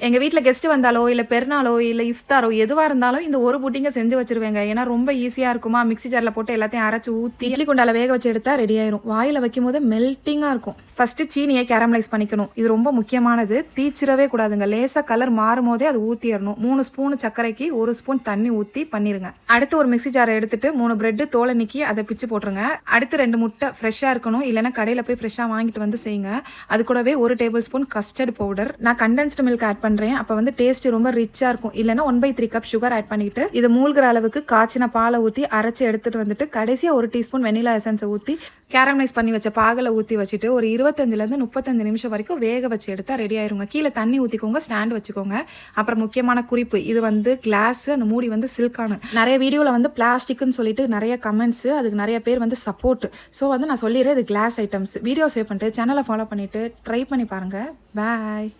எங்கள் வீட்டில் கெஸ்ட் வந்தாலோ இல்லை பெருநாளோ இல்லை இஃப்தாரோ எதுவாக இருந்தாலும் இந்த ஒரு புட்டிங்கை செஞ்சு வச்சிருவேங்க. ஏன்னா ரொம்ப ஈஸியாக இருக்குமா, மிக்ஸி ஜாரில் போட்டு எல்லாத்தையும் அரைச்சி ஊற்றி இட்லி குண்டால வேக வச்சு எடுத்தால் ரெடி ஆயிரும். வாயில் வைக்கும் போது மெல்ட்டிங்காக இருக்கும். ஃபஸ்ட்டு சீனியை கேரமலைஸ் பண்ணிக்கணும். இது ரொம்ப முக்கியமானது. தீச்சிரவே கூடாதுங்க. லேசாக கலர் மாறும் போதே அது ஊற்றிடணும். 3 ஸ்பூன் சர்க்கரைக்கு 1 ஸ்பூன் தண்ணி ஊற்றி பண்ணிடுங்க. அடுத்து ஒரு மிக்ஸி ஜாரை எடுத்துட்டு 3 பிரெட்டு தோலை நீக்கி அதை பிச்சு போட்டுருங்க. அடுத்து 2 முட்டை ஃப்ரெஷ்ஷாக இருக்கணும், இல்லைன்னா கடையில் போய் ஃப்ரெஷ்ஷாக வாங்கிட்டு வந்து செய்யுங்க. அது கூடவே 1 டேபிள் ஸ்பூன் கஸ்டர்ட் பவுடர். நான் கண்டென்ஸ்டு மில்க் ஆட் பண்ணுறேன். அப்போ வந்து டேஸ்ட் ரொம்ப ரிச்சா இருக்கும். இல்லைன்னா 1/3 கப் சுகர் ஆட் பண்ணிட்டு இது மூழ்கிற அளவுக்கு காய்ச்சின பாலை ஊற்றி அரைச்சி எடுத்துட்டு வந்துட்டு கடைசியாக 1 டீஸ்பூன் வெனிலா எசன்ஸை ஊற்றி கேரமலைஸ் பண்ணி வச்ச பாகலை ஊற்றி வச்சுட்டு ஒரு 25லேருந்து 35 நிமிஷம் வரைக்கும் வேக வச்சு எடுத்தா ரெடி ஆயிருங்க. கீழே தண்ணி ஊற்றிக்கோங்க, ஸ்டாண்ட் வச்சுக்கோங்க. அப்புறம் முக்கியமான குறிப்பு, இது வந்து கிளாஸ், அந்த மூடி வந்து சில்கானு. நிறைய வீடியோவில் வந்து பிளாஸ்டிக்னு சொல்லிட்டு நிறைய கமெண்ட்ஸ், அதுக்கு நிறைய பேர் வந்து சப்போர்ட். ஸோ வந்து நான் சொல்லிடுறேன், இது கிளாஸ் ஐட்டம்ஸ். வீடியோ சேவ் பண்ணிட்டு சேனலை ஃபாலோ பண்ணிட்டு ட்ரை பண்ணி பாருங்க. பாய்.